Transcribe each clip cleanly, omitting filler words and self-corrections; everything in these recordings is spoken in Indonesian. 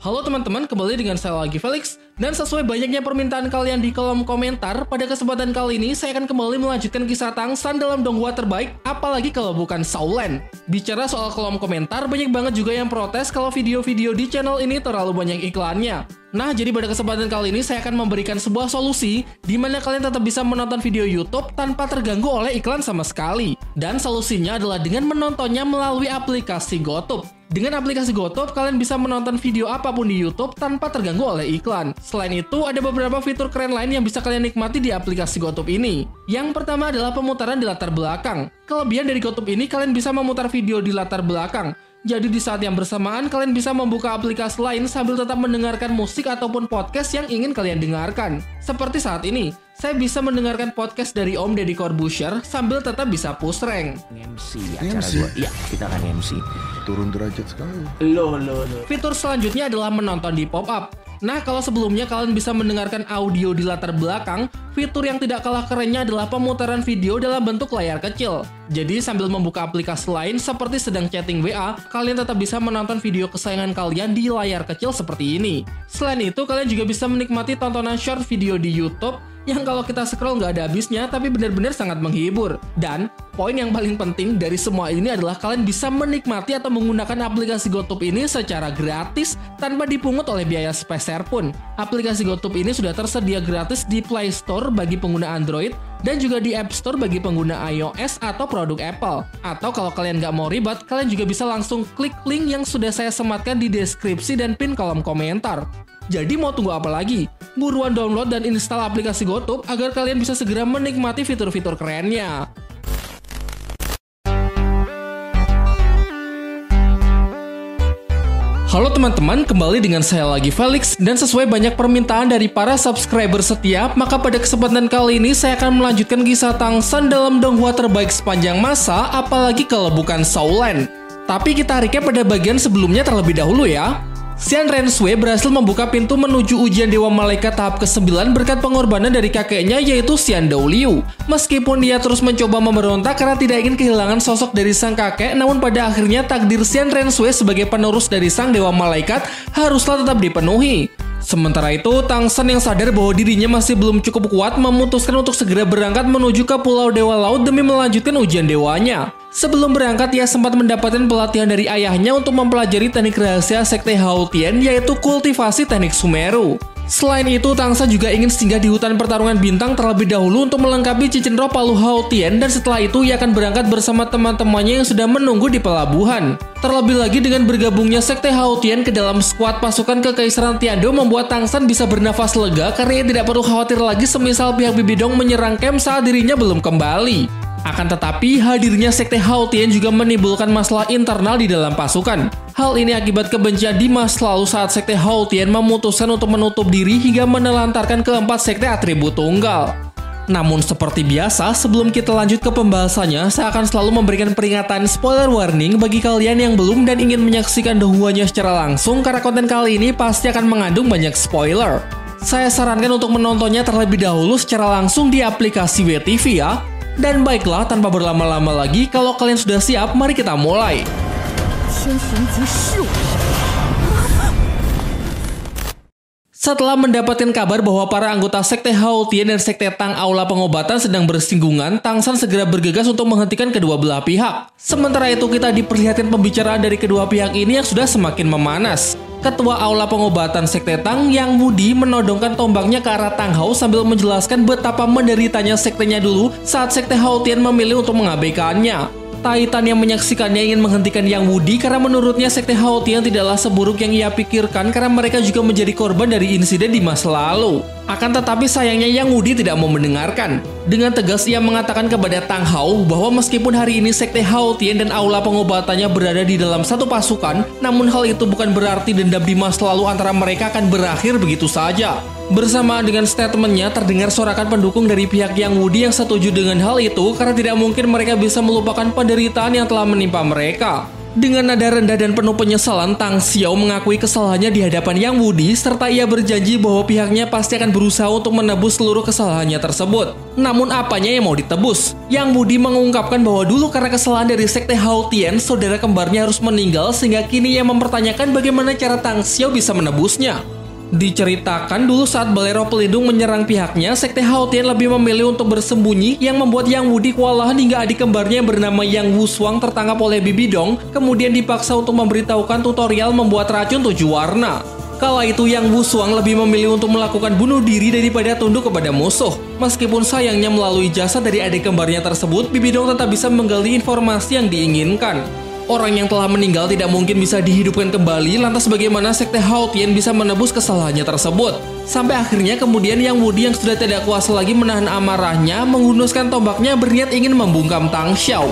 Halo teman-teman, kembali dengan saya lagi Felix. Dan sesuai banyaknya permintaan kalian di kolom komentar, pada kesempatan kali ini saya akan kembali melanjutkan kisah Tangsan dalam donghua terbaik, apalagi kalau bukan Saulen. Bicara soal kolom komentar, banyak banget juga yang protes kalau video-video di channel ini terlalu banyak iklannya. Nah, jadi pada kesempatan kali ini saya akan memberikan sebuah solusi di mana kalian tetap bisa menonton video YouTube tanpa terganggu oleh iklan sama sekali. Dan solusinya adalah dengan menontonnya melalui aplikasi GoTube. Dengan aplikasi GoTube, kalian bisa menonton video apapun di YouTube tanpa terganggu oleh iklan. Selain itu, ada beberapa fitur keren lain yang bisa kalian nikmati di aplikasi GoTube ini. Yang pertama adalah pemutaran di latar belakang. Kelebihan dari GoTube ini, kalian bisa memutar video di latar belakang. Jadi di saat yang bersamaan, kalian bisa membuka aplikasi lain sambil tetap mendengarkan musik ataupun podcast yang ingin kalian dengarkan. Seperti saat ini, saya bisa mendengarkan podcast dari Om Deddy Corbuzier sambil tetap bisa push rank. MC acara gua. Iya, kita akan MC. Turun derajat sekali. Loh. Fitur selanjutnya adalah menonton di pop-up. Nah, kalau sebelumnya kalian bisa mendengarkan audio di latar belakang, fitur yang tidak kalah kerennya adalah pemutaran video dalam bentuk layar kecil. Jadi, sambil membuka aplikasi lain seperti sedang chatting WA, kalian tetap bisa menonton video kesayangan kalian di layar kecil seperti ini. Selain itu, kalian juga bisa menikmati tontonan short video di YouTube yang kalau kita scroll nggak ada habisnya, tapi benar-benar sangat menghibur. Dan poin yang paling penting dari semua ini adalah kalian bisa menikmati atau menggunakan aplikasi GoTube ini secara gratis tanpa dipungut oleh biaya sepeser pun. Aplikasi GoTube ini sudah tersedia gratis di Play Store bagi pengguna Android dan juga di App Store bagi pengguna iOS atau produk Apple. Atau kalau kalian nggak mau ribet, kalian juga bisa langsung klik link yang sudah saya sematkan di deskripsi dan pin kolom komentar. Jadi mau tunggu apa lagi? Buruan download dan install aplikasi GoTube agar kalian bisa segera menikmati fitur-fitur kerennya. Halo teman-teman, kembali dengan saya lagi Felix, dan sesuai banyak permintaan dari para subscriber setia, maka pada kesempatan kali ini saya akan melanjutkan kisah Tangsan dalam donghua terbaik sepanjang masa, apalagi kalau bukan Saulen. Tapi kita recap pada bagian sebelumnya terlebih dahulu ya. Xian Renshui berhasil membuka pintu menuju ujian Dewa Malaikat tahap ke-9 berkat pengorbanan dari kakeknya yaitu Xian Douliu. Meskipun dia terus mencoba memberontak karena tidak ingin kehilangan sosok dari sang kakek, namun pada akhirnya takdir Xian Renshui sebagai penerus dari sang Dewa Malaikat haruslah tetap dipenuhi. Sementara itu, Tangsan yang sadar bahwa dirinya masih belum cukup kuat memutuskan untuk segera berangkat menuju ke Pulau Dewa Laut demi melanjutkan ujian dewanya. Sebelum berangkat, ia sempat mendapatkan pelatihan dari ayahnya untuk mempelajari teknik rahasia Sekte Hao Tian, yaitu kultivasi teknik Sumeru. Selain itu, Tangsan juga ingin singgah di hutan pertarungan bintang terlebih dahulu untuk melengkapi cincin roh palu Hao Tian, dan setelah itu ia akan berangkat bersama teman-temannya yang sudah menunggu di pelabuhan. Terlebih lagi dengan bergabungnya Sekte Hao Tian ke dalam skuad pasukan Kekaisaran Tiando membuat Tangsan bisa bernafas lega karena ia tidak perlu khawatir lagi semisal pihak Bibidong menyerang camp saat dirinya belum kembali. Akan tetapi, hadirnya Sekte Hao Tian juga menimbulkan masalah internal di dalam pasukan. Hal ini akibat kebencian di masa lalu saat Sekte Hao Tian memutuskan untuk menutup diri hingga menelantarkan keempat sekte atribut tunggal. Namun seperti biasa, sebelum kita lanjut ke pembahasannya, saya akan selalu memberikan peringatan spoiler warning bagi kalian yang belum dan ingin menyaksikan donghua-nya secara langsung karena konten kali ini pasti akan mengandung banyak spoiler. Saya sarankan untuk menontonnya terlebih dahulu secara langsung di aplikasi WeTV ya. Dan baiklah, tanpa berlama-lama lagi, kalau kalian sudah siap, mari kita mulai. Setelah mendapatkan kabar bahwa para anggota Sekte Hao Tian dan Sekte Tang Aula Pengobatan sedang bersinggungan, Tangsan segera bergegas untuk menghentikan kedua belah pihak. Sementara itu kita diperlihatkan pembicaraan dari kedua pihak ini yang sudah semakin memanas. Ketua Aula Pengobatan Sekte Tang, Yang Wudi, menodongkan tombaknya ke arah Tang Hao sambil menjelaskan betapa menderitanya sektenya dulu saat Sekte Hao Tian memilih untuk mengabaikannya. Titan yang menyaksikannya ingin menghentikan Yang Wudi karena menurutnya Sekte Hao Tian tidaklah seburuk yang ia pikirkan karena mereka juga menjadi korban dari insiden di masa lalu. Akan tetapi sayangnya Yang Wudi tidak mau mendengarkan. Dengan tegas ia mengatakan kepada Tang Hao bahwa meskipun hari ini Sekte Hao Tian dan Aula Pengobatannya berada di dalam satu pasukan, namun hal itu bukan berarti dendam di masa lalu antara mereka akan berakhir begitu saja. Bersamaan dengan statementnya, terdengar sorakan pendukung dari pihak Yang Wudi yang setuju dengan hal itu karena tidak mungkin mereka bisa melupakan penderitaan yang telah menimpa mereka. Dengan nada rendah dan penuh penyesalan, Tang Xiao mengakui kesalahannya di hadapan Yang Wudi serta ia berjanji bahwa pihaknya pasti akan berusaha untuk menebus seluruh kesalahannya tersebut. Namun apanya yang mau ditebus? Yang Wudi mengungkapkan bahwa dulu karena kesalahan dari sekte Hao Tian, saudara kembarnya harus meninggal sehingga kini ia mempertanyakan bagaimana cara Tang Xiao bisa menebusnya. Diceritakan dulu saat Balai Roh Pelindung menyerang pihaknya, sekte Hao Tian lebih memilih untuk bersembunyi yang membuat Yang Wudi kewalahan hingga adik kembarnya yang bernama Yang Wushuang tertangkap oleh Bibi Dong, kemudian dipaksa untuk memberitahukan tutorial membuat racun 7 warna. Kala itu Yang Wushuang lebih memilih untuk melakukan bunuh diri daripada tunduk kepada musuh. Meskipun sayangnya melalui jasa dari adik kembarnya tersebut, Bibi Dong tetap bisa menggali informasi yang diinginkan. Orang yang telah meninggal tidak mungkin bisa dihidupkan kembali, lantas bagaimana sekte Hao Tian bisa menebus kesalahannya tersebut? Sampai akhirnya kemudian Yang Wudi yang sudah tidak kuasa lagi menahan amarahnya, menghunuskan tombaknya berniat ingin membungkam Tang Xiao.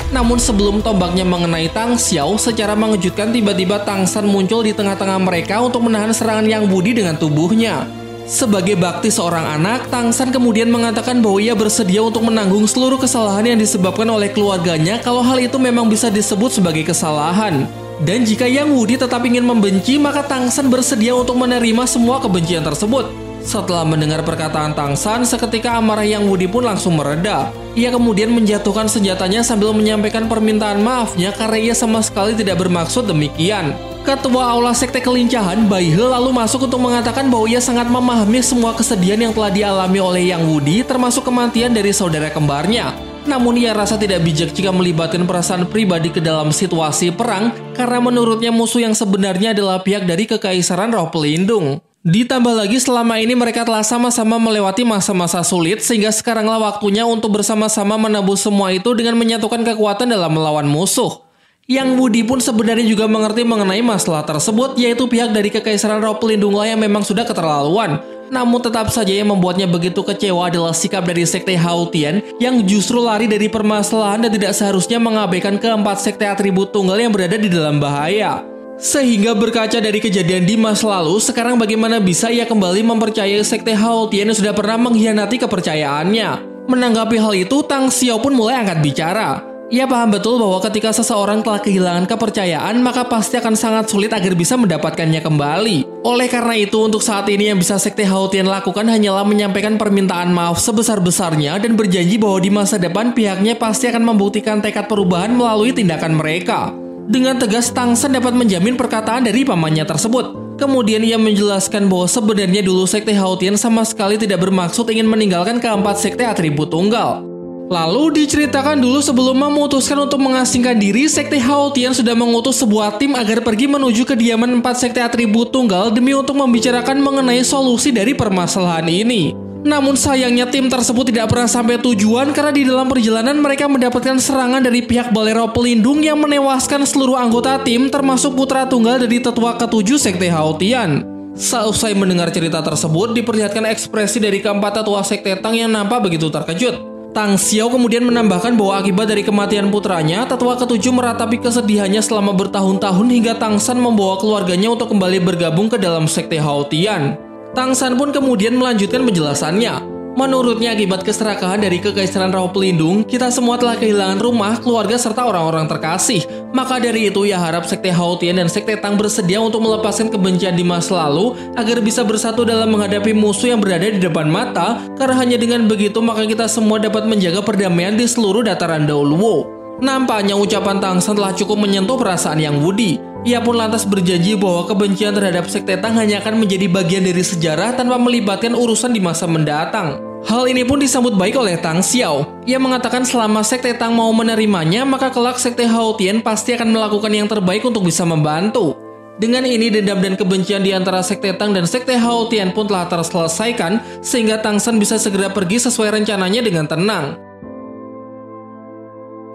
Namun sebelum tombaknya mengenai Tang Xiao, secara mengejutkan tiba-tiba Tang San muncul di tengah-tengah mereka untuk menahan serangan Yang Wudi dengan tubuhnya. Sebagai bakti seorang anak, Tang San kemudian mengatakan bahwa ia bersedia untuk menanggung seluruh kesalahan yang disebabkan oleh keluarganya kalau hal itu memang bisa disebut sebagai kesalahan. Dan jika Yang Wudi tetap ingin membenci, maka Tang San bersedia untuk menerima semua kebencian tersebut. Setelah mendengar perkataan Tang San, seketika amarah Yang Wudi pun langsung mereda. Ia kemudian menjatuhkan senjatanya sambil menyampaikan permintaan maafnya karena ia sama sekali tidak bermaksud demikian. Ketua Aula Sekte Kelincahan, Bai He, lalu masuk untuk mengatakan bahwa ia sangat memahami semua kesedihan yang telah dialami oleh Yang Wudi, termasuk kematian dari saudara kembarnya. Namun ia rasa tidak bijak jika melibatkan perasaan pribadi ke dalam situasi perang, karena menurutnya musuh yang sebenarnya adalah pihak dari Kekaisaran Roh Pelindung. Ditambah lagi selama ini mereka telah sama-sama melewati masa-masa sulit, sehingga sekaranglah waktunya untuk bersama-sama menebus semua itu dengan menyatukan kekuatan dalam melawan musuh. Yang Wudi pun sebenarnya juga mengerti mengenai masalah tersebut, yaitu pihak dari Kekaisaran Roh Pelindunglah yang memang sudah keterlaluan. Namun tetap saja yang membuatnya begitu kecewa adalah sikap dari sekte Hao Tian yang justru lari dari permasalahan dan tidak seharusnya mengabaikan keempat sekte atribut tunggal yang berada di dalam bahaya. Sehingga berkaca dari kejadian di masa lalu, sekarang bagaimana bisa ia kembali mempercayai sekte Hao Tian yang sudah pernah mengkhianati kepercayaannya? Menanggapi hal itu, Tang Xiao pun mulai angkat bicara. Ia paham betul bahwa ketika seseorang telah kehilangan kepercayaan, maka pasti akan sangat sulit agar bisa mendapatkannya kembali. Oleh karena itu, untuk saat ini yang bisa sekte Hao Tian lakukan hanyalah menyampaikan permintaan maaf sebesar-besarnya dan berjanji bahwa di masa depan pihaknya pasti akan membuktikan tekad perubahan melalui tindakan mereka. Dengan tegas, Tang San dapat menjamin perkataan dari pamannya tersebut. Kemudian ia menjelaskan bahwa sebenarnya dulu sekte Hao Tian sama sekali tidak bermaksud ingin meninggalkan keempat sekte atribut tunggal. Lalu diceritakan dulu sebelum memutuskan untuk mengasingkan diri, sekte Hao Tian sudah mengutus sebuah tim agar pergi menuju kediaman 4 sekte atribut tunggal demi untuk membicarakan mengenai solusi dari permasalahan ini. Namun sayangnya tim tersebut tidak pernah sampai tujuan karena di dalam perjalanan mereka mendapatkan serangan dari pihak Balai Roh Pelindung yang menewaskan seluruh anggota tim termasuk putra tunggal dari tetua ke-7 sekte Hao Tian. Seusai mendengar cerita tersebut, diperlihatkan ekspresi dari keempat tetua sekte Tang yang nampak begitu terkejut. Tang Xiao kemudian menambahkan bahwa akibat dari kematian putranya, tetua ke-7 meratapi kesedihannya selama bertahun-tahun hingga Tang San membawa keluarganya untuk kembali bergabung ke dalam sekte Hao Tian. Tang San pun kemudian melanjutkan penjelasannya. Menurutnya akibat keserakahan dari Kekaisaran Roh Pelindung, kita semua telah kehilangan rumah, keluarga, serta orang-orang terkasih. Maka dari itu ia harap sekte Hao Tian dan sekte Tang bersedia untuk melepaskan kebencian di masa lalu agar bisa bersatu dalam menghadapi musuh yang berada di depan mata, karena hanya dengan begitu maka kita semua dapat menjaga perdamaian di seluruh dataran Daoluo. Nampaknya ucapan Tang San telah cukup menyentuh perasaan Yang Wudi. Ia pun lantas berjanji bahwa kebencian terhadap sekte Tang hanya akan menjadi bagian dari sejarah tanpa melibatkan urusan di masa mendatang. Hal ini pun disambut baik oleh Tang Xiao. Ia mengatakan selama sekte Tang mau menerimanya, maka kelak sekte Hao Tian pasti akan melakukan yang terbaik untuk bisa membantu. Dengan ini dendam dan kebencian di antara sekte Tang dan sekte Hao Tian pun telah terselesaikan, sehingga Tang San bisa segera pergi sesuai rencananya dengan tenang.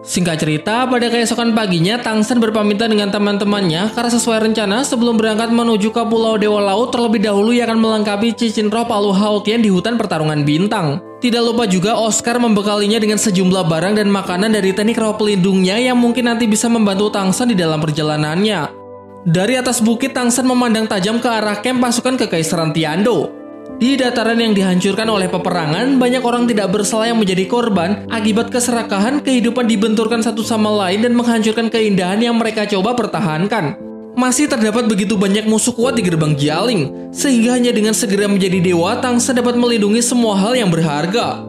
Singkat cerita, pada keesokan paginya Tang San berpamitan dengan teman-temannya karena sesuai rencana sebelum berangkat menuju ke Pulau Dewa Laut terlebih dahulu ia akan melengkapi cincin roh Palu Hao Tian di hutan pertarungan bintang. Tidak lupa juga Oscar membekalinya dengan sejumlah barang dan makanan dari teknik roh pelindungnya yang mungkin nanti bisa membantu Tang San di dalam perjalanannya. Dari atas bukit Tang San memandang tajam ke arah kamp pasukan Kekaisaran Tiando. Di dataran yang dihancurkan oleh peperangan, banyak orang tidak bersalah yang menjadi korban akibat keserakahan kehidupan dibenturkan satu sama lain dan menghancurkan keindahan yang mereka coba pertahankan. Masih terdapat begitu banyak musuh kuat di gerbang Jialing, sehingga hanya dengan segera menjadi dewa, Tangsen dapat melindungi semua hal yang berharga.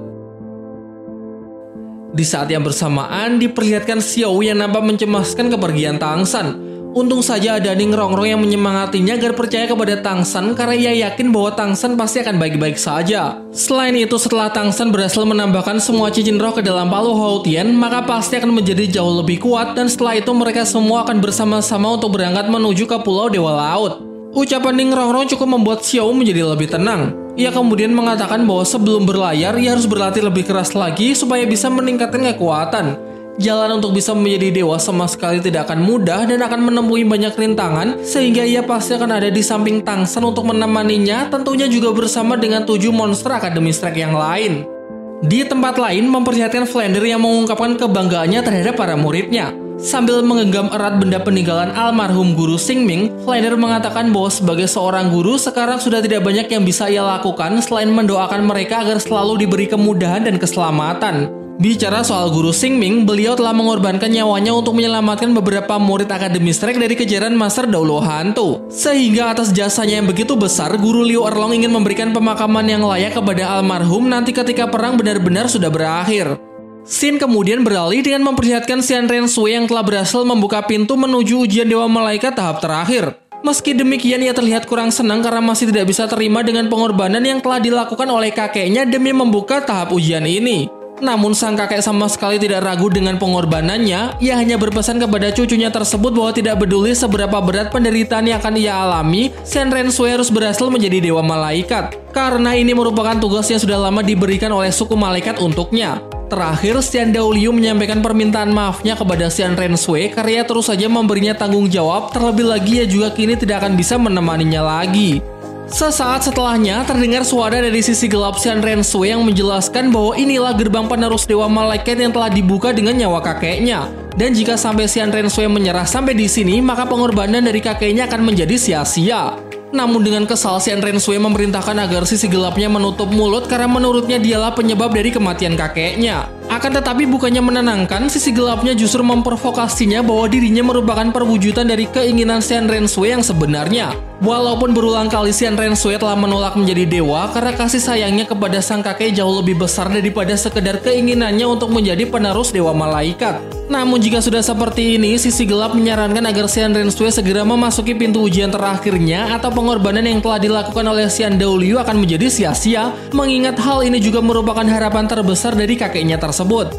Di saat yang bersamaan, diperlihatkan Xiao yang nampak mencemaskan kepergian Tangsen. Untung saja ada Ning Rongrong yang menyemangatinya agar percaya kepada Tangsen karena ia yakin bahwa Tangsen pasti akan baik-baik saja. Selain itu, setelah Tangsen berhasil menambahkan semua cincin roh ke dalam palu Hou Tian, maka pasti akan menjadi jauh lebih kuat dan setelah itu mereka semua akan bersama-sama untuk berangkat menuju ke Pulau Dewa Laut. Ucapan Ning Rongrong cukup membuat Xiao menjadi lebih tenang. Ia kemudian mengatakan bahwa sebelum berlayar, ia harus berlatih lebih keras lagi supaya bisa meningkatkan kekuatan. Jalan untuk bisa menjadi dewa sama sekali tidak akan mudah dan akan menemui banyak rintangan, sehingga ia pasti akan ada di samping Tangsen untuk menemaninya, tentunya juga bersama dengan 7 monster Akademi Strike yang lain. Di tempat lain, memperlihatkan Flander yang mengungkapkan kebanggaannya terhadap para muridnya. Sambil menggenggam erat benda peninggalan almarhum guru Xingming, Flander mengatakan bahwa sebagai seorang guru, sekarang sudah tidak banyak yang bisa ia lakukan selain mendoakan mereka agar selalu diberi kemudahan dan keselamatan. Bicara soal guru Xingming, beliau telah mengorbankan nyawanya untuk menyelamatkan beberapa murid Akademi Strike dari kejaran Master Daulo Hantu. Sehingga atas jasanya yang begitu besar, guru Liu Erlong ingin memberikan pemakaman yang layak kepada almarhum nanti ketika perang benar-benar sudah berakhir. Scene kemudian beralih dengan memperlihatkan Xian Renshui yang telah berhasil membuka pintu menuju ujian Dewa Malaikat tahap terakhir. Meski demikian, ia terlihat kurang senang karena masih tidak bisa terima dengan pengorbanan yang telah dilakukan oleh kakeknya demi membuka tahap ujian ini. Namun sang kakek sama sekali tidak ragu dengan pengorbanannya. Ia hanya berpesan kepada cucunya tersebut bahwa tidak peduli seberapa berat penderitaan yang akan ia alami, Xian Renshui harus berhasil menjadi Dewa Malaikat. Karena ini merupakan tugas yang sudah lama diberikan oleh suku malaikat untuknya. Terakhir, Xian Daoliu menyampaikan permintaan maafnya kepada Xian Renshui karena ia terus saja memberinya tanggung jawab, terlebih lagi ia juga kini tidak akan bisa menemaninya lagi. Sesaat setelahnya, terdengar suara dari sisi gelap Xian Renshui yang menjelaskan bahwa inilah gerbang penerus Dewa Malaikat yang telah dibuka dengan nyawa kakeknya. Dan jika sampai Xian Renshui menyerah sampai di sini, maka pengorbanan dari kakeknya akan menjadi sia-sia. Namun dengan kesal, Xian Renshui memerintahkan agar sisi gelapnya menutup mulut karena menurutnya dialah penyebab dari kematian kakeknya. Akan tetapi bukannya menenangkan, sisi gelapnya justru memprovokasinya bahwa dirinya merupakan perwujudan dari keinginan Xian Renshui yang sebenarnya. Walaupun berulang kali Xian Renshui telah menolak menjadi dewa karena kasih sayangnya kepada sang kakek jauh lebih besar daripada sekedar keinginannya untuk menjadi penerus Dewa Malaikat. Namun jika sudah seperti ini, sisi gelap menyarankan agar Xian Renshui segera memasuki pintu ujian terakhirnya atau pengorbanan yang telah dilakukan oleh Xian Daoliu akan menjadi sia-sia, mengingat hal ini juga merupakan harapan terbesar dari kakeknya tersebut.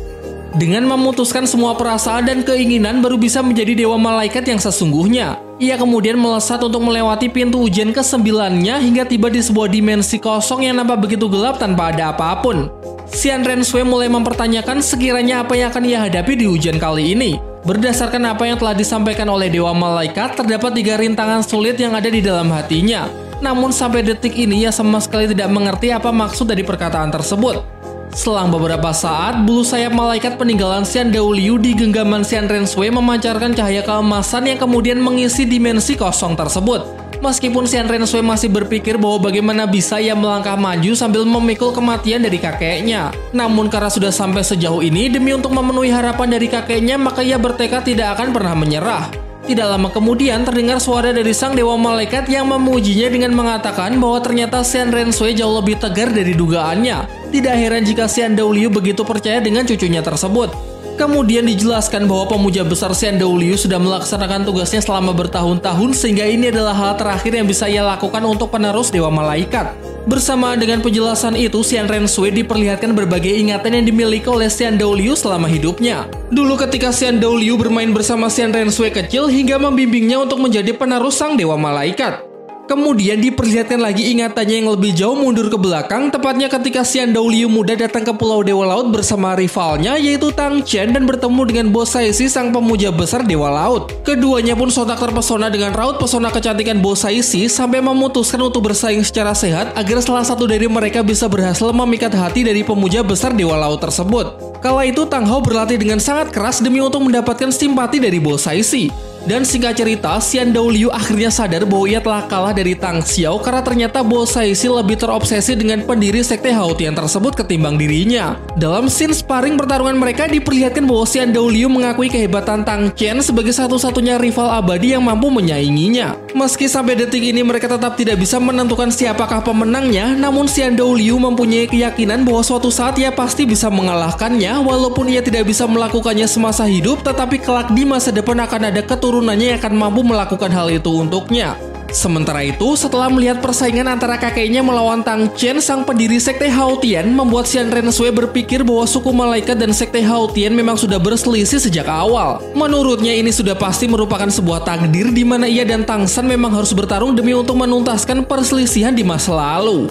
Dengan memutuskan semua perasaan dan keinginan baru bisa menjadi Dewa Malaikat yang sesungguhnya. Ia kemudian melesat untuk melewati pintu ujian ke-9-nya hingga tiba di sebuah dimensi kosong yang nampak begitu gelap tanpa ada apapun. Xian Renshui mulai mempertanyakan sekiranya apa yang akan ia hadapi di ujian kali ini. Berdasarkan apa yang telah disampaikan oleh Dewa Malaikat, terdapat 3 rintangan sulit yang ada di dalam hatinya. Namun sampai detik ini ia sama sekali tidak mengerti apa maksud dari perkataan tersebut. Selang beberapa saat, bulu sayap malaikat peninggalan Xian Daoliu di genggaman Xian Renshui memancarkan cahaya keemasan yang kemudian mengisi dimensi kosong tersebut. Meskipun Xian Renshui masih berpikir bahwa bagaimana bisa ia melangkah maju sambil memikul kematian dari kakeknya. Namun karena sudah sampai sejauh ini, demi untuk memenuhi harapan dari kakeknya, maka ia bertekad tidak akan pernah menyerah. Tidak lama kemudian terdengar suara dari sang Dewa Malaikat yang memujinya dengan mengatakan bahwa ternyata Xian Renshui jauh lebih tegar dari dugaannya. Tidak heran jika Xian Daoliu begitu percaya dengan cucunya tersebut. Kemudian dijelaskan bahwa pemuja besar Xian Daoliu sudah melaksanakan tugasnya selama bertahun-tahun sehingga ini adalah hal terakhir yang bisa ia lakukan untuk penerus Dewa Malaikat. Bersamaan dengan penjelasan itu, Xian Renshui diperlihatkan berbagai ingatan yang dimiliki oleh Xian Daoliu selama hidupnya. Dulu ketika Xian Daoliu bermain bersama Xian Renshui kecil hingga membimbingnya untuk menjadi penerus sang Dewa Malaikat. Kemudian diperlihatkan lagi ingatannya yang lebih jauh mundur ke belakang, tepatnya ketika Xian Daoliu muda datang ke Pulau Dewa Laut bersama rivalnya yaitu Tang Chen dan bertemu dengan Bo Saisi sang pemuja besar Dewa Laut. Keduanya pun sontak terpesona dengan raut pesona kecantikan Bo Saisi sampai memutuskan untuk bersaing secara sehat agar salah satu dari mereka bisa berhasil memikat hati dari pemuja besar Dewa Laut tersebut. Kala itu Tang Hao berlatih dengan sangat keras demi untuk mendapatkan simpati dari Bo Saisi. Dan singkat cerita, Xian Daoliu akhirnya sadar bahwa ia telah kalah dari Tang Xiao karena ternyata Bo Saixi lebih terobsesi dengan pendiri sekte Haotian tersebut ketimbang dirinya. Dalam scene sparring pertarungan mereka diperlihatkan bahwa Xian Daoliu mengakui kehebatan Tang Chen sebagai satu-satunya rival abadi yang mampu menyainginya. Meski sampai detik ini mereka tetap tidak bisa menentukan siapakah pemenangnya, namun Xian Daoliu mempunyai keyakinan bahwa suatu saat ia pasti bisa mengalahkannya walaupun ia tidak bisa melakukannya semasa hidup, tetapi kelak di masa depan akan ada keturunannya yang akan mampu melakukan hal itu untuknya. Sementara itu, setelah melihat persaingan antara kakeknya melawan Tang Chen, sang pendiri sekte Haotian, membuat Xian Renshui berpikir bahwa suku malaikat dan sekte Haotian memang sudah berselisih sejak awal. Menurutnya ini sudah pasti merupakan sebuah takdir di mana ia dan Tang San memang harus bertarung demi untuk menuntaskan perselisihan di masa lalu.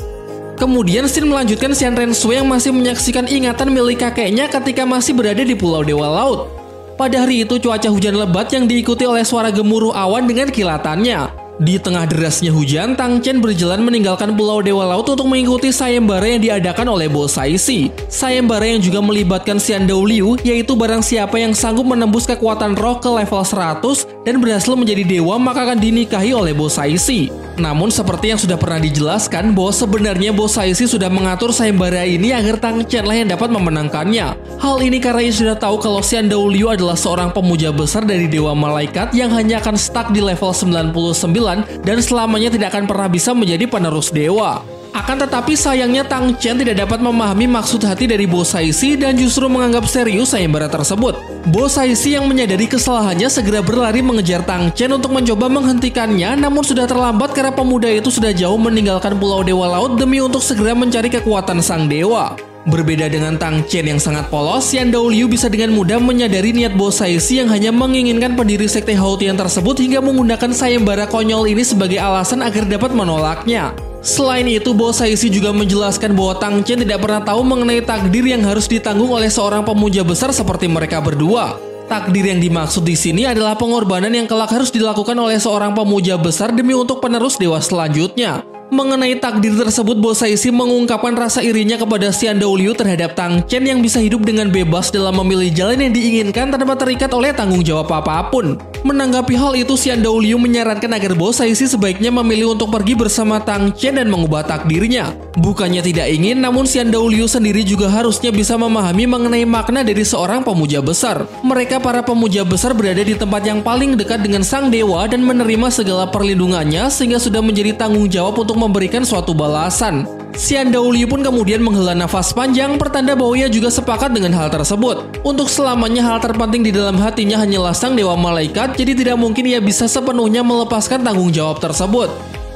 Kemudian Sin melanjutkan Xian Renshui yang masih menyaksikan ingatan milik kakeknya ketika masih berada di Pulau Dewa Laut. Pada hari itu cuaca hujan lebat yang diikuti oleh suara gemuruh awan dengan kilatannya. Di tengah derasnya hujan, Tang Chen berjalan meninggalkan Pulau Dewa Laut untuk mengikuti sayembara yang diadakan oleh Bo Saixi. Sayembara yang juga melibatkan Xian Daoliu, yaitu barang siapa yang sanggup menembus kekuatan roh ke level 100 dan berhasil menjadi dewa maka akan dinikahi oleh Bo Saixi. Namun seperti yang sudah pernah dijelaskan bahwa sebenarnya Bo Saixi sudah mengatur sayembara ini agar Tang Chen lah yang dapat memenangkannya. Hal ini karena ia sudah tahu kalau Xian Daoliu adalah seorang pemuja besar dari Dewa Malaikat yang hanya akan stuck di level 99 dan selamanya tidak akan pernah bisa menjadi penerus dewa. Akan tetapi sayangnya Tang Chen tidak dapat memahami maksud hati dari Bo Saixi dan justru menganggap serius sayembara tersebut. Bo Saixi yang menyadari kesalahannya segera berlari mengejar Tang Chen untuk mencoba menghentikannya, namun sudah terlambat karena pemuda itu sudah jauh meninggalkan Pulau Dewa Laut demi untuk segera mencari kekuatan sang dewa. Berbeda dengan Tang Chen yang sangat polos, Xian Daoliu bisa dengan mudah menyadari niat Bo Saixi yang hanya menginginkan pendiri sekte Haotian tersebut hingga menggunakan sayembara konyol ini sebagai alasan agar dapat menolaknya. Selain itu, Bo Saixi juga menjelaskan bahwa Tang Chen tidak pernah tahu mengenai takdir yang harus ditanggung oleh seorang pemuja besar seperti mereka berdua. Takdir yang dimaksud di sini adalah pengorbanan yang kelak harus dilakukan oleh seorang pemuja besar demi untuk penerus dewa selanjutnya. Mengenai takdir tersebut, Bo Saixi mengungkapkan rasa irinya kepada Xian Daoliu terhadap Tang Chen yang bisa hidup dengan bebas dalam memilih jalan yang diinginkan tanpa terikat oleh tanggung jawab apapun. Menanggapi hal itu, Xian Daoliu menyarankan agar Bo Saixi sebaiknya memilih untuk pergi bersama Tang Chen dan mengubah takdirnya. Bukannya tidak ingin, namun Xian Daoliu sendiri juga harusnya bisa memahami mengenai makna dari seorang pemuja besar. Mereka para pemuja besar berada di tempat yang paling dekat dengan sang dewa dan menerima segala perlindungannya sehingga sudah menjadi tanggung jawab untuk memberikan suatu balasan. Xian Daoliu pun kemudian menghela nafas panjang, pertanda bahwa ia juga sepakat dengan hal tersebut. Untuk selamanya hal terpenting di dalam hatinya hanyalah sang dewa malaikat, jadi tidak mungkin ia bisa sepenuhnya melepaskan tanggung jawab tersebut.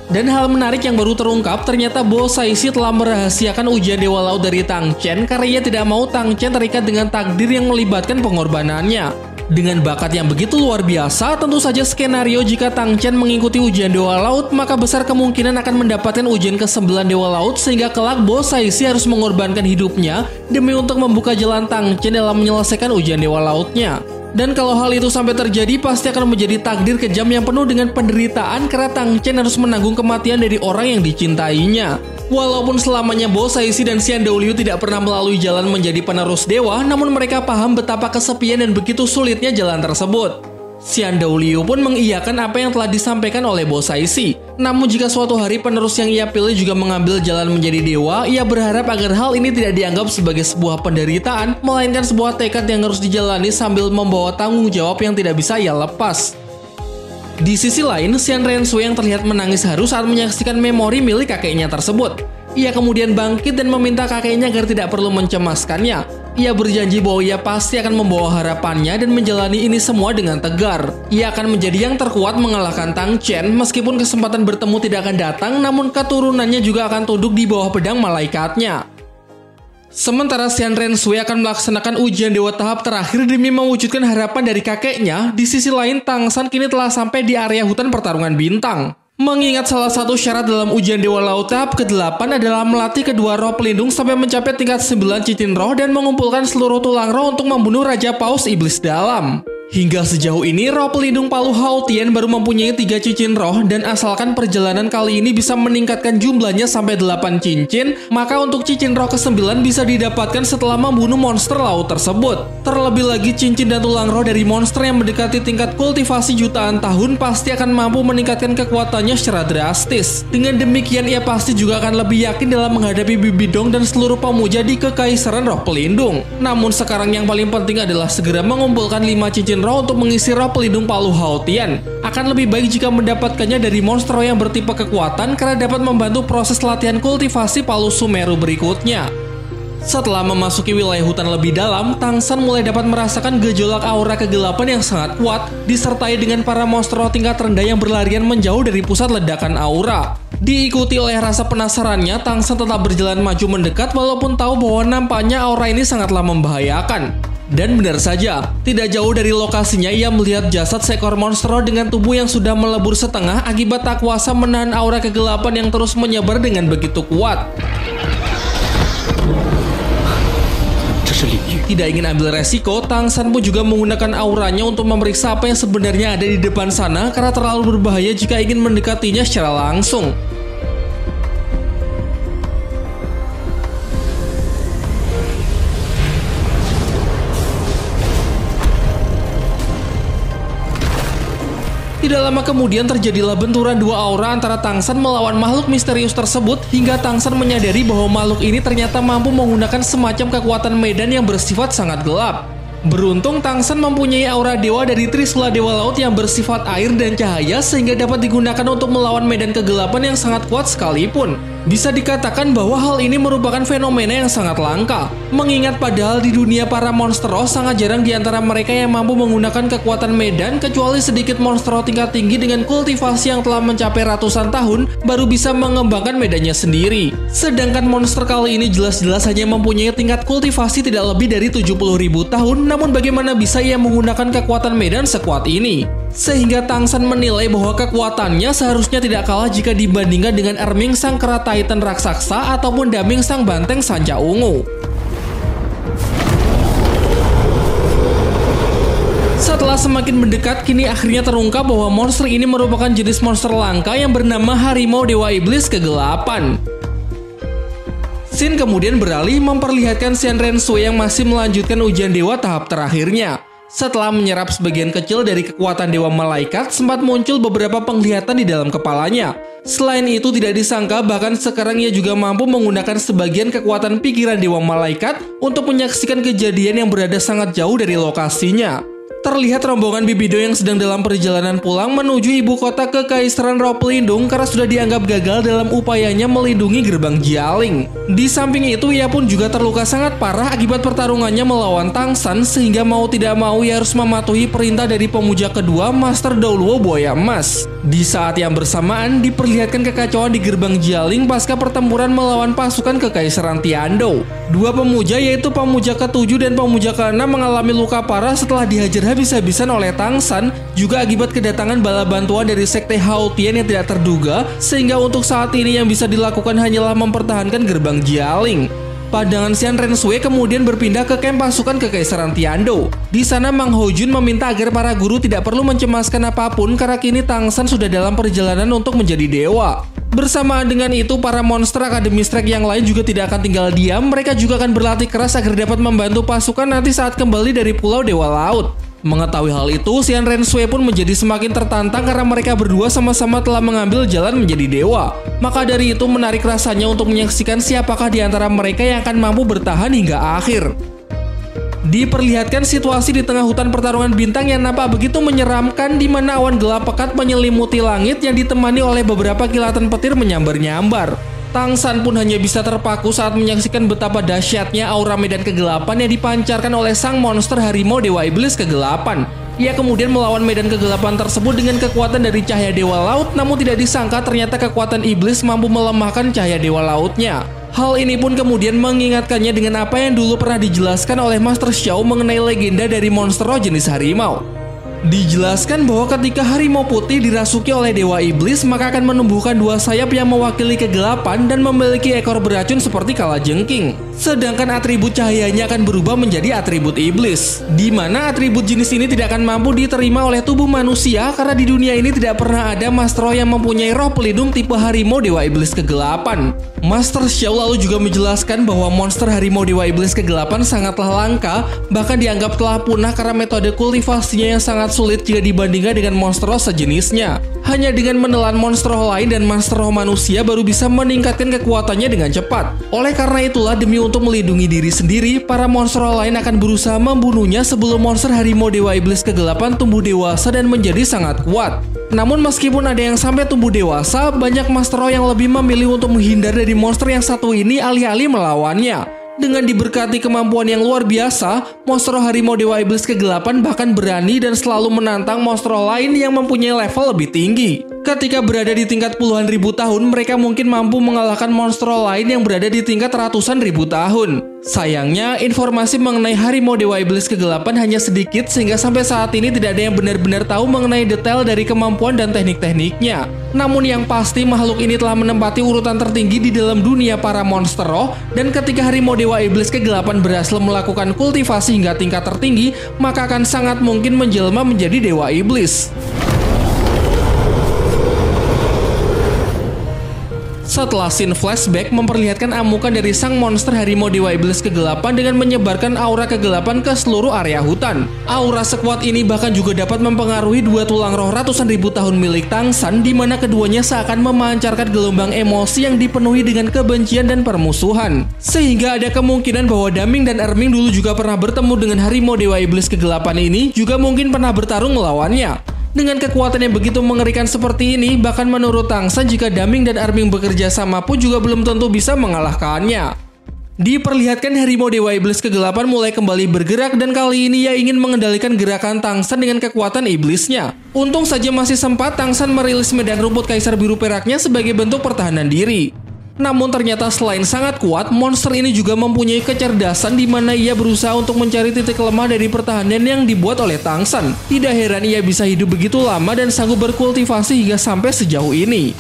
Dan hal menarik yang baru terungkap, ternyata Bo Saixi telah merahasiakan ujian Dewa Laut dari Tang Chen karena ia tidak mau Tang Chen terikat dengan takdir yang melibatkan pengorbanannya. Dengan bakat yang begitu luar biasa, tentu saja skenario jika Tang Chen mengikuti ujian Dewa Laut, maka besar kemungkinan akan mendapatkan ujian ke-9 Dewa Laut sehingga kelak Bo Saixi harus mengorbankan hidupnya demi untuk membuka jalan Tang Chen dalam menyelesaikan ujian Dewa Lautnya. Dan kalau hal itu sampai terjadi, pasti akan menjadi takdir kejam yang penuh dengan penderitaan karena Tang Chen harus menanggung kematian dari orang yang dicintainya. Walaupun selamanya Bo Saixi dan Xian Daoliu tidak pernah melalui jalan menjadi penerus dewa, namun mereka paham betapa kesepian dan begitu sulitnya jalan tersebut. Xian Daoliu pun mengiyakan apa yang telah disampaikan oleh Bo Saixi. Namun jika suatu hari penerus yang ia pilih juga mengambil jalan menjadi dewa, ia berharap agar hal ini tidak dianggap sebagai sebuah penderitaan, melainkan sebuah tekad yang harus dijalani sambil membawa tanggung jawab yang tidak bisa ia lepas. Di sisi lain, Xian Renshui yang terlihat menangis haru saat menyaksikan memori milik kakeknya tersebut. Ia kemudian bangkit dan meminta kakeknya agar tidak perlu mencemaskannya. Ia berjanji bahwa ia pasti akan membawa harapannya dan menjalani ini semua dengan tegar. Ia akan menjadi yang terkuat mengalahkan Tang Chen meskipun kesempatan bertemu tidak akan datang, namun keturunannya juga akan tunduk di bawah pedang malaikatnya. Sementara Xian Renshui akan melaksanakan ujian dewa tahap terakhir demi mewujudkan harapan dari kakeknya, di sisi lain Tang San kini telah sampai di area hutan pertarungan bintang. Mengingat salah satu syarat dalam ujian Dewa Laut tahap ke-8 adalah melatih kedua roh pelindung sampai mencapai tingkat 9 cincin roh dan mengumpulkan seluruh tulang roh untuk membunuh Raja Paus Iblis Dalam. Hingga sejauh ini, roh pelindung Palu Hao Tian baru mempunyai 3 cincin roh dan asalkan perjalanan kali ini bisa meningkatkan jumlahnya sampai 8 cincin, maka untuk cincin roh ke-9 bisa didapatkan setelah membunuh monster laut tersebut. Terlebih lagi, cincin dan tulang roh dari monster yang mendekati tingkat kultivasi jutaan tahun pasti akan mampu meningkatkan kekuatannya secara drastis. Dengan demikian, ia pasti juga akan lebih yakin dalam menghadapi Bibi Dong dan seluruh pemuja di Kekaisaran Roh Pelindung. Namun sekarang yang paling penting adalah segera mengumpulkan 5 cincin roh untuk mengisi roh pelindung Palu Hao Tian. Akan lebih baik jika mendapatkannya dari monster roh yang bertipe kekuatan karena dapat membantu proses latihan kultivasi Palu Sumeru berikutnya. Setelah memasuki wilayah hutan lebih dalam, Tang San mulai dapat merasakan gejolak aura kegelapan yang sangat kuat, disertai dengan para monster roh tingkat rendah yang berlarian menjauh dari pusat ledakan aura. Diikuti oleh rasa penasarannya, Tang San tetap berjalan maju mendekat walaupun tahu bahwa nampaknya aura ini sangatlah membahayakan. Dan benar saja, tidak jauh dari lokasinya ia melihat jasad seekor monster dengan tubuh yang sudah melebur setengah akibat tak kuasa menahan aura kegelapan yang terus menyebar dengan begitu kuat. Tidak ingin ambil resiko, Tang San pun juga menggunakan auranya untuk memeriksa apa yang sebenarnya ada di depan sana karena terlalu berbahaya jika ingin mendekatinya secara langsung. Tidak lama kemudian terjadilah benturan dua aura antara Tang San melawan makhluk misterius tersebut hingga Tang San menyadari bahwa makhluk ini ternyata mampu menggunakan semacam kekuatan medan yang bersifat sangat gelap. Beruntung Tang San mempunyai aura dewa dari Trisula Dewa Laut yang bersifat air dan cahaya sehingga dapat digunakan untuk melawan medan kegelapan yang sangat kuat sekalipun. Bisa dikatakan bahwa hal ini merupakan fenomena yang sangat langka, mengingat padahal di dunia para monster roh sangat jarang di antara mereka yang mampu menggunakan kekuatan medan kecuali sedikit monster roh tingkat tinggi dengan kultivasi yang telah mencapai ratusan tahun baru bisa mengembangkan medannya sendiri. Sedangkan monster kali ini jelas-jelas hanya mempunyai tingkat kultivasi tidak lebih dari 70.000 tahun, namun bagaimana bisa ia menggunakan kekuatan medan sekuat ini? Sehingga Tang San menilai bahwa kekuatannya seharusnya tidak kalah jika dibandingkan dengan Erming sang kera Titan raksasa ataupun Daming sang banteng sanca ungu. Setelah semakin mendekat, kini akhirnya terungkap bahwa monster ini merupakan jenis monster langka yang bernama Harimau Dewa Iblis Kegelapan. Scene kemudian beralih memperlihatkan Xian Rensui yang masih melanjutkan ujian dewa tahap terakhirnya. Setelah menyerap sebagian kecil dari kekuatan Dewa Malaikat, sempat muncul beberapa penglihatan di dalam kepalanya. Selain itu, tidak disangka bahkan sekarang ia juga mampu menggunakan sebagian kekuatan pikiran Dewa Malaikat untuk menyaksikan kejadian yang berada sangat jauh dari lokasinya. Terlihat rombongan Bibi Dong yang sedang dalam perjalanan pulang menuju ibu kota Kekaisaran Roh Pelindung karena sudah dianggap gagal dalam upayanya melindungi gerbang Jialing. Di samping itu, ia pun juga terluka sangat parah akibat pertarungannya melawan Tang San sehingga mau tidak mau ia harus mematuhi perintah dari pemuja kedua, Master Douluo Buaya Emas. Di saat yang bersamaan, diperlihatkan kekacauan di gerbang Jialing pasca pertempuran melawan pasukan Kekaisaran Tiandou. Dua pemuja yaitu pemuja ke-7 dan pemuja ke-6 mengalami luka parah setelah dihajar habis-habisan oleh Tang San, juga akibat kedatangan bala bantuan dari Sekte Hao Tian yang tidak terduga, sehingga untuk saat ini yang bisa dilakukan hanyalah mempertahankan gerbang Jialing. Pandangan Xian Rensui kemudian berpindah ke kamp pasukan Kekaisaran Tiandou. Di sana Mang Hojun meminta agar para guru tidak perlu mencemaskan apapun karena kini Tang San sudah dalam perjalanan untuk menjadi dewa. Bersamaan dengan itu, para monster Akademi Strike yang lain juga tidak akan tinggal diam. Mereka juga akan berlatih keras agar dapat membantu pasukan nanti saat kembali dari Pulau Dewa Laut. Mengetahui hal itu, Xian Rensui pun menjadi semakin tertantang karena mereka berdua sama-sama telah mengambil jalan menjadi dewa. Maka dari itu menarik rasanya untuk menyaksikan siapakah di antara mereka yang akan mampu bertahan hingga akhir. Diperlihatkan situasi di tengah hutan pertarungan bintang yang nampak begitu menyeramkan, di mana awan gelap pekat menyelimuti langit yang ditemani oleh beberapa kilatan petir menyambar-nyambar. Tang San pun hanya bisa terpaku saat menyaksikan betapa dahsyatnya aura medan kegelapan yang dipancarkan oleh sang monster Harimau Dewa Iblis Kegelapan. Ia kemudian melawan medan kegelapan tersebut dengan kekuatan dari cahaya Dewa Laut, namun tidak disangka ternyata kekuatan iblis mampu melemahkan cahaya Dewa Lautnya. Hal ini pun kemudian mengingatkannya dengan apa yang dulu pernah dijelaskan oleh Master Xiao mengenai legenda dari monster roh jenis harimau. Dijelaskan bahwa ketika harimau putih dirasuki oleh Dewa Iblis, maka akan menumbuhkan dua sayap yang mewakili kegelapan dan memiliki ekor beracun seperti kalajengking. Sedangkan atribut cahayanya akan berubah menjadi atribut iblis, di mana atribut jenis ini tidak akan mampu diterima oleh tubuh manusia karena di dunia ini tidak pernah ada Master Roh yang mempunyai roh pelindung tipe harimau dewa iblis kegelapan. Master Xiao lalu juga menjelaskan bahwa monster harimau dewa iblis kegelapan sangatlah langka, bahkan dianggap telah punah karena metode kultivasinya yang sangat sulit jika dibandingkan dengan monster roh sejenisnya. Hanya dengan menelan monster roh lain dan monster roh manusia baru bisa meningkatkan kekuatannya dengan cepat. Oleh karena itulah, demi untuk melindungi diri sendiri, para monster roh lain akan berusaha membunuhnya sebelum monster harimau dewa iblis kegelapan tumbuh dewasa dan menjadi sangat kuat. Namun meskipun ada yang sampai tumbuh dewasa, banyak master roh yang lebih memilih untuk menghindar dari monster yang satu ini alih-alih melawannya. Dengan diberkati kemampuan yang luar biasa, monster harimau dewa iblis kegelapan bahkan berani dan selalu menantang monster lain yang mempunyai level lebih tinggi. Ketika berada di tingkat puluhan ribu tahun, mereka mungkin mampu mengalahkan monster lain yang berada di tingkat ratusan ribu tahun. Sayangnya, informasi mengenai harimau dewa iblis kegelapan hanya sedikit sehingga sampai saat ini tidak ada yang benar-benar tahu mengenai detail dari kemampuan dan teknik-tekniknya. Namun yang pasti, makhluk ini telah menempati urutan tertinggi di dalam dunia para monster roh, dan ketika harimau dewa iblis kegelapan berhasil melakukan kultivasi hingga tingkat tertinggi, maka akan sangat mungkin menjelma menjadi dewa iblis. Setelah scene flashback memperlihatkan amukan dari sang monster harimau dewa iblis kegelapan dengan menyebarkan aura kegelapan ke seluruh area hutan. Aura sekuat ini bahkan juga dapat mempengaruhi dua tulang roh ratusan ribu tahun milik Tang San, di mana keduanya seakan memancarkan gelombang emosi yang dipenuhi dengan kebencian dan permusuhan. Sehingga ada kemungkinan bahwa Daming dan Erming dulu juga pernah bertemu dengan harimau dewa iblis kegelapan ini, juga mungkin pernah bertarung melawannya. Dengan kekuatan yang begitu mengerikan seperti ini, bahkan menurut Tang San jika Daming dan Erming bekerja sama pun juga belum tentu bisa mengalahkannya. Diperlihatkan harimau dewa iblis kegelapan mulai kembali bergerak dan kali ini ia ingin mengendalikan gerakan Tang San dengan kekuatan iblisnya. Untung saja masih sempat Tang San merilis medan rumput kaisar biru peraknya sebagai bentuk pertahanan diri. Namun ternyata selain sangat kuat, monster ini juga mempunyai kecerdasan di mana ia berusaha untuk mencari titik lemah dari pertahanan yang dibuat oleh Tang San. Tidak heran ia bisa hidup begitu lama dan sanggup berkultivasi hingga sampai sejauh ini.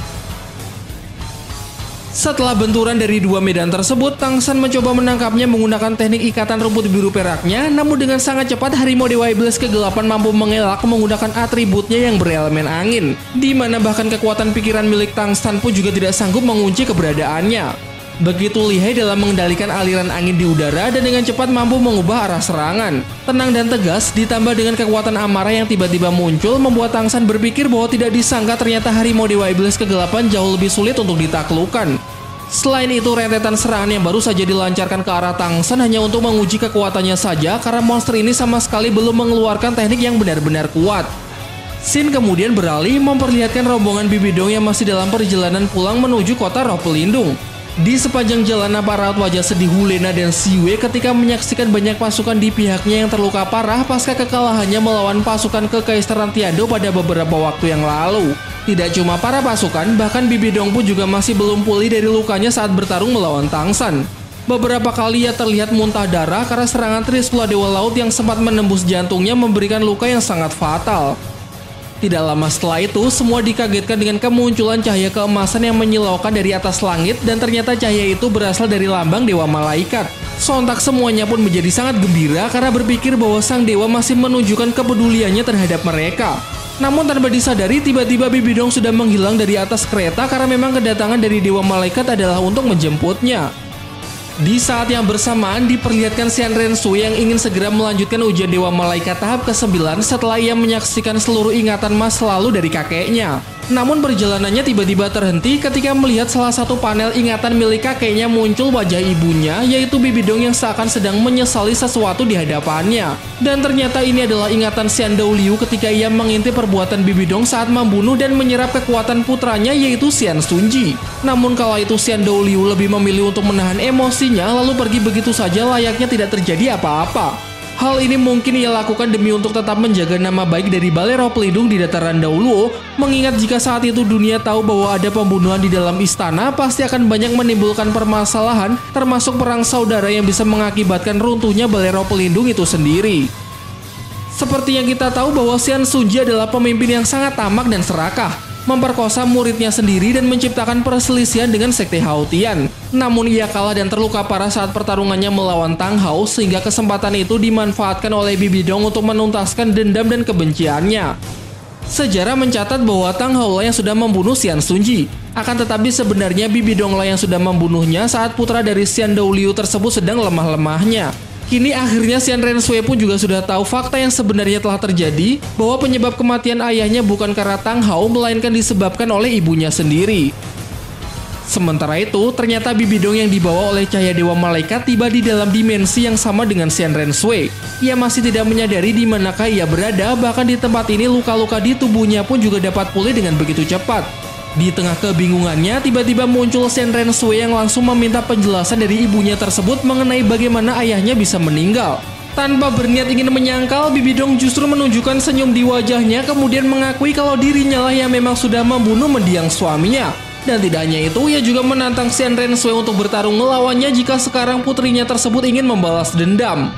Setelah benturan dari dua medan tersebut, Tang San mencoba menangkapnya menggunakan teknik ikatan rumput biru peraknya, namun dengan sangat cepat harimau dewa iblis kegelapan mampu mengelak menggunakan atributnya yang berelemen angin, di mana bahkan kekuatan pikiran milik Tang San pun juga tidak sanggup mengunci keberadaannya. Begitu lihai dalam mengendalikan aliran angin di udara dan dengan cepat mampu mengubah arah serangan. Tenang dan tegas ditambah dengan kekuatan amarah yang tiba-tiba muncul membuat Tang San berpikir bahwa tidak disangka ternyata harimau dewa iblis kegelapan jauh lebih sulit untuk ditaklukkan. Selain itu, rentetan serangan yang baru saja dilancarkan ke arah Tang San hanya untuk menguji kekuatannya saja karena monster ini sama sekali belum mengeluarkan teknik yang benar-benar kuat. Scene kemudian beralih memperlihatkan rombongan Bibidong yang masih dalam perjalanan pulang menuju kota roh pelindung. Di sepanjang jalan nampak raut wajah sedih Hulena dan Siwe ketika menyaksikan banyak pasukan di pihaknya yang terluka parah pasca kekalahannya melawan pasukan Kekaisaran Tiado pada beberapa waktu yang lalu. Tidak cuma para pasukan, bahkan Bibidong pun juga masih belum pulih dari lukanya saat bertarung melawan Tang San. Beberapa kali ia terlihat muntah darah karena serangan Trisula Dewa Laut yang sempat menembus jantungnya memberikan luka yang sangat fatal. Tidak lama setelah itu, semua dikagetkan dengan kemunculan cahaya keemasan yang menyilaukan dari atas langit dan ternyata cahaya itu berasal dari lambang Dewa Malaikat. Sontak semuanya pun menjadi sangat gembira karena berpikir bahwa sang dewa masih menunjukkan kepeduliannya terhadap mereka. Namun tanpa disadari, tiba-tiba Bibidong sudah menghilang dari atas kereta karena memang kedatangan dari Dewa Malaikat adalah untuk menjemputnya. Di saat yang bersamaan diperlihatkan Xian Rensu yang ingin segera melanjutkan ujian Dewa Malaikat tahap ke-9 setelah ia menyaksikan seluruh ingatan masa lalu dari kakeknya. Namun perjalanannya tiba-tiba terhenti ketika melihat salah satu panel ingatan milik kakeknya muncul wajah ibunya, yaitu Bibidong yang seakan sedang menyesali sesuatu di hadapannya. Dan ternyata ini adalah ingatan Xian Douliu ketika ia mengintip perbuatan Bibidong saat membunuh dan menyerap kekuatan putranya yaitu Xian Sunji. Namun kala itu Xian Douliu lebih memilih untuk menahan emosinya lalu pergi begitu saja layaknya tidak terjadi apa-apa. Hal ini mungkin ia lakukan demi untuk tetap menjaga nama baik dari Balai Roh Pelindung di dataran Dauluo, mengingat jika saat itu dunia tahu bahwa ada pembunuhan di dalam istana, pasti akan banyak menimbulkan permasalahan, termasuk perang saudara yang bisa mengakibatkan runtuhnya Balai Roh Pelindung itu sendiri. Seperti yang kita tahu bahwa Xian Sunji adalah pemimpin yang sangat tamak dan serakah. memperkosa muridnya sendiri dan menciptakan perselisihan dengan sekte Hao-Tian. Namun ia kalah dan terluka parah saat pertarungannya melawan Tang Hao, sehingga kesempatan itu dimanfaatkan oleh Bibi Dong untuk menuntaskan dendam dan kebenciannya. Sejarah mencatat bahwa Tang Hao lah yang sudah membunuh Xian Sunji. Akan tetapi sebenarnya Bibi Dong lah yang sudah membunuhnya saat putra dari Xian Douliu tersebut sedang lemah-lemahnya. Kini akhirnya Xian Renshui pun juga sudah tahu fakta yang sebenarnya telah terjadi, bahwa penyebab kematian ayahnya bukan karena Tang Hao, melainkan disebabkan oleh ibunya sendiri. Sementara itu, ternyata Bibi Dong yang dibawa oleh cahaya Dewa Malaikat tiba di dalam dimensi yang sama dengan Xian Renshui. Ia masih tidak menyadari di manakah ia berada, bahkan di tempat ini luka-luka di tubuhnya pun juga dapat pulih dengan begitu cepat. Di tengah kebingungannya, tiba-tiba muncul Xian Renshui yang langsung meminta penjelasan dari ibunya tersebut mengenai bagaimana ayahnya bisa meninggal. Tanpa berniat ingin menyangkal, Bibi Dong justru menunjukkan senyum di wajahnya, kemudian mengakui kalau dirinya lah yang memang sudah membunuh mendiang suaminya. Dan tidak hanya itu, ia juga menantang Xian Renshui untuk bertarung melawannya jika sekarang putrinya tersebut ingin membalas dendam.